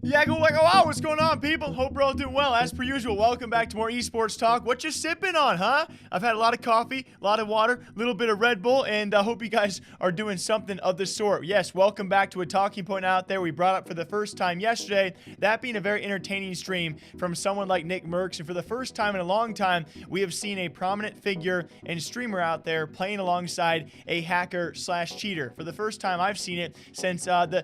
Yeah, go like, oh, what's going on, people? Hope we're all doing well. As per usual, welcome back to more esports talk. What you sipping on, huh? I've had a lot of coffee, a lot of water, a little bit of Red Bull, and I hope you guys are doing something of the sort. Yes, welcome back to a talking point out there we brought up for the first time yesterday, that being a very entertaining stream from someone like Nickmercs, and for the first time in a long time, we have seen a prominent figure and streamer out there playing alongside a hacker slash cheater. For the first time I've seen it since the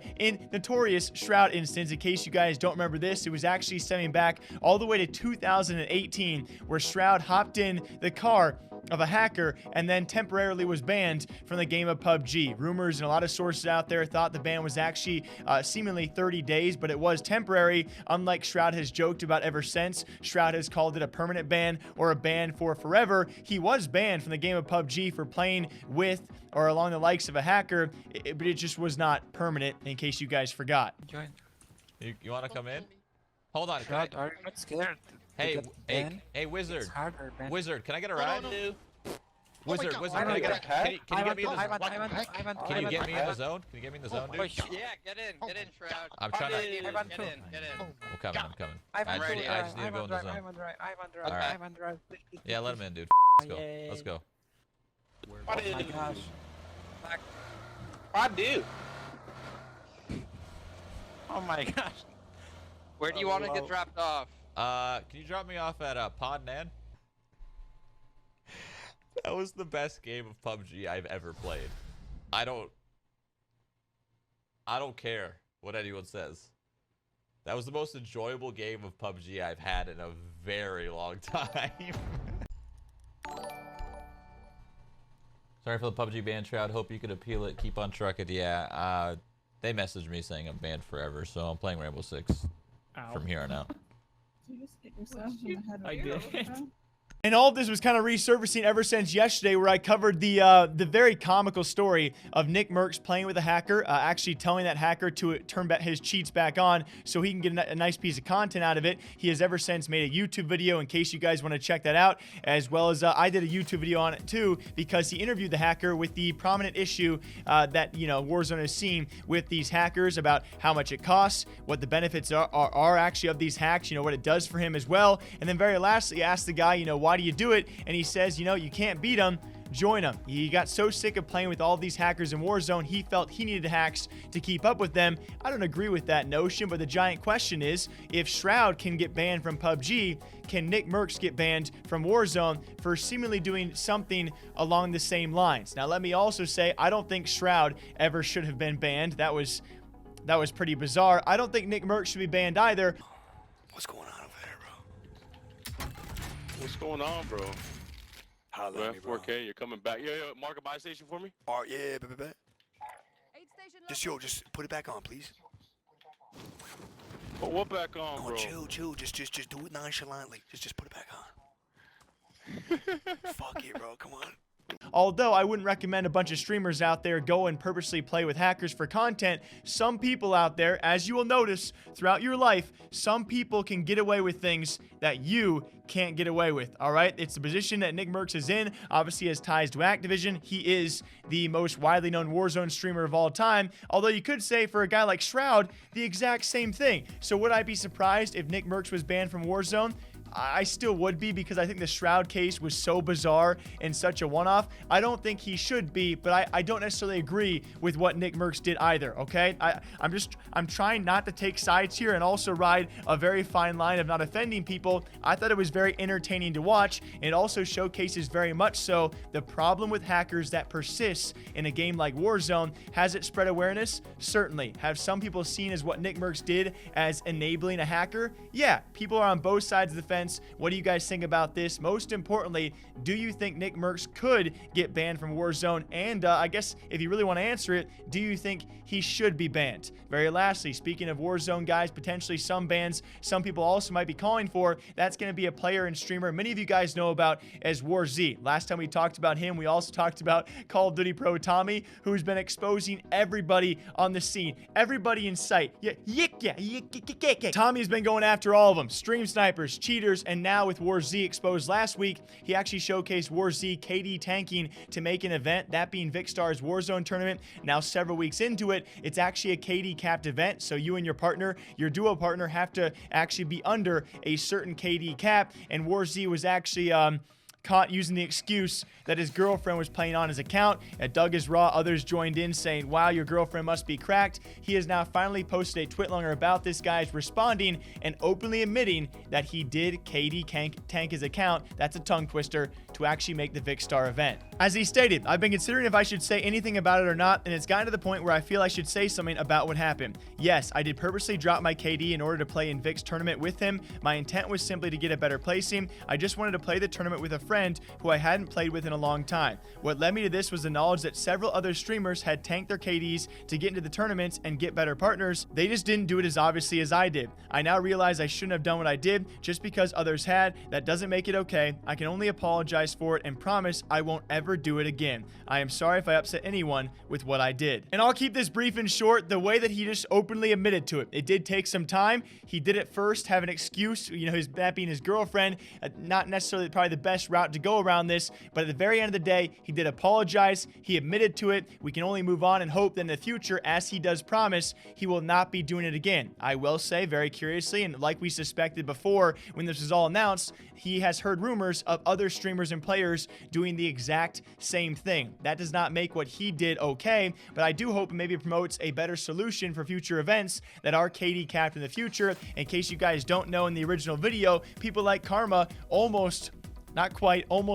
notorious Shroud instance. In case you guys don't remember this, it was actually stemming back all the way to 2018, where Shroud hopped in the car of a hacker and then temporarily was banned from the game of PUBG. Rumors and a lot of sources out there thought the ban was actually seemingly 30 days, but it was temporary, unlike Shroud has joked about ever since. Shroud has called it a permanent ban or a ban for forever. He was banned from the game of PUBG for playing with or along the likes of a hacker, but it just was not permanent, in case you guys forgot. Join. You want to come in? Hold on. Shroud, are you not scared? Hey, Wizard. It's harder, man. Wizard, can I get a ride? Wizard, God. Wizard, can I get a? Can you get me in the? Can you get me in the Ivan. zone? Can you get me in the zone, dude? Yeah, get in, Shroud. I'm trying to. Get in. Ivan, I'm coming. I'm coming. Ivan, I just need to go in the zone. Ivan, Alright. Ivan, drive. Please, Yeah, let him in, dude. Let's go. Let's go. Oh my gosh. I do. Oh my gosh. Where do you want to get dropped off? Can you drop me off at Pod Nan? That was the best game of PUBG I've ever played. I don't care what anyone says. That was the most enjoyable game of PUBG I've had in a very long time. Sorry for the PUBG ban, Shroud. Hope you could appeal it. Keep on trucking. Yeah, they messaged me saying I'm banned forever, so I'm playing Rainbow Six from here on out. Did you just hit yourself in the head? I did. And all of this was kind of resurfacing ever since yesterday, where I covered the very comical story of Nickmercs playing with a hacker, actually telling that hacker to turn back his cheats back on so he can get a nice piece of content out of it. He has ever since made a YouTube video, in case you guys want to check that out, as well as I did a YouTube video on it too, because he interviewed the hacker with the prominent issue that Warzone has seen with these hackers, about how much it costs, what the benefits are actually of these hacks, what it does for him as well. And then very lastly, asked the guy, why do you do it? And he says, you can't beat them, join them. He got so sick of playing with all these hackers in Warzone, he felt he needed hacks to keep up with them. I don't agree with that notion, but the giant question is, if Shroud can get banned from PUBG, can Nickmercs get banned from Warzone for seemingly doing something along the same lines? Now, let me also say, I don't think Shroud ever should have been banned. That was pretty bizarre. I don't think Nickmercs should be banned either. What's going on over there, bro? What's going on, bro? Holla at me, bro. 4K, you're coming back. Yo, mark a buy station for me. All right, yeah, bet. Just put it back on, please. Oh, what back on, Oh, bro? chill. Just do it nonchalantly. Just put it back on. Fuck it, bro. Come on. Although I wouldn't recommend a bunch of streamers out there go and purposely play with hackers for content, some people out there, as you will notice throughout your life, some people can get away with things that you can't get away with, all right? It's the position that Nickmercs is in. Obviously, has ties to Activision. He is the most widely known Warzone streamer of all time, although you could say for a guy like Shroud, the exact same thing. So would I be surprised if Nickmercs was banned from Warzone? I still would be, because I think the Shroud case was so bizarre and such a one-off. I don't think he should be, but I don't necessarily agree with what Nickmercs did either, okay? I'm trying not to take sides here and also ride a very fine line of not offending people. I thought it was very entertaining to watch. It also showcases very much so the problem with hackers that persists in a game like Warzone. Has it spread awareness? Certainly. Have some people seen as what Nickmercs did as enabling a hacker? Yeah, people are on both sides of the fence. What do you guys think about this? Most importantly, do you think Nickmercs could get banned from Warzone? And I guess if you really want to answer it, do you think he should be banned? Very lastly, speaking of Warzone, guys, potentially some bans some people also might be calling for, that's going to be a player and streamer many of you guys know about as Warsz. Last time we talked about him, we also talked about Call of Duty Pro Tommy, who's been exposing everybody on the scene, everybody in sight. Tommy's been going after all of them. Stream snipers, cheaters, cheaters, and now with Warsz exposed last week, he actually showcased Warsz KD tanking to make an event, that being Vikkstar's Warzone tournament. Now several weeks into it, it's actually a KD capped event, so you and your partner, your duo partner, have to actually be under a certain KD cap, and Warsz was actually caught using the excuse that his girlfriend was playing on his account. At Doug is Raw, others joined in saying, wow, your girlfriend must be cracked. He has now finally posted a twitlonger about this guy responding and openly admitting that he did KD tank his account, that's a tongue twister, to actually make the Vikkstar event. As he stated, I've been considering if I should say anything about it or not, and it's gotten to the point where I feel I should say something about what happened. Yes, I did purposely drop my KD in order to play in Vik's tournament with him. My intent was simply to get a better placing. I just wanted to play the tournament with a friend who I hadn't played with in a long time. What led me to this was the knowledge that several other streamers had tanked their KDs to get into the tournaments and get better partners. They just didn't do it as obviously as I did. I now realize I shouldn't have done what I did just because others had. That doesn't make it okay. I can only apologize for it and promise I won't ever do it again. I am sorry if I upset anyone with what I did. And I'll keep this brief and short. The way that he just openly admitted to it, it did take some time. He did it first, have an excuse, that being his girlfriend, not necessarily probably the best route to go around this, but at the very end of the day, he did apologize. He admitted to it. We can only move on and hope that in the future, as he does promise, he will not be doing it again. I will say very curiously, and like we suspected before when this was all announced, he has heard rumors of other streamers and players doing the exact same thing. That does not make what he did okay, but I do hope it maybe promotes a better solution for future events that are KD capped in the future. In case you guys don't know, in the original video, people like Karma almost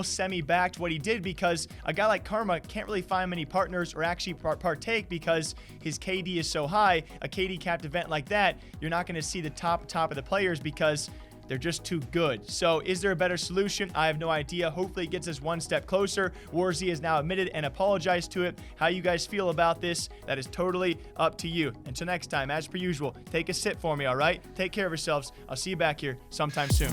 semi-backed what he did, because a guy like Karma can't really find many partners or actually partake because his KD is so high. A KD capped event like that, you're not going to see the top of the players because they're just too good. So is there a better solution? I have no idea. Hopefully it gets us one step closer. Warsz has now admitted and apologized to it. How you guys feel about this, that is totally up to you. Until next time, as per usual, take a sip for me, all right? Take care of yourselves. I'll see you back here sometime soon.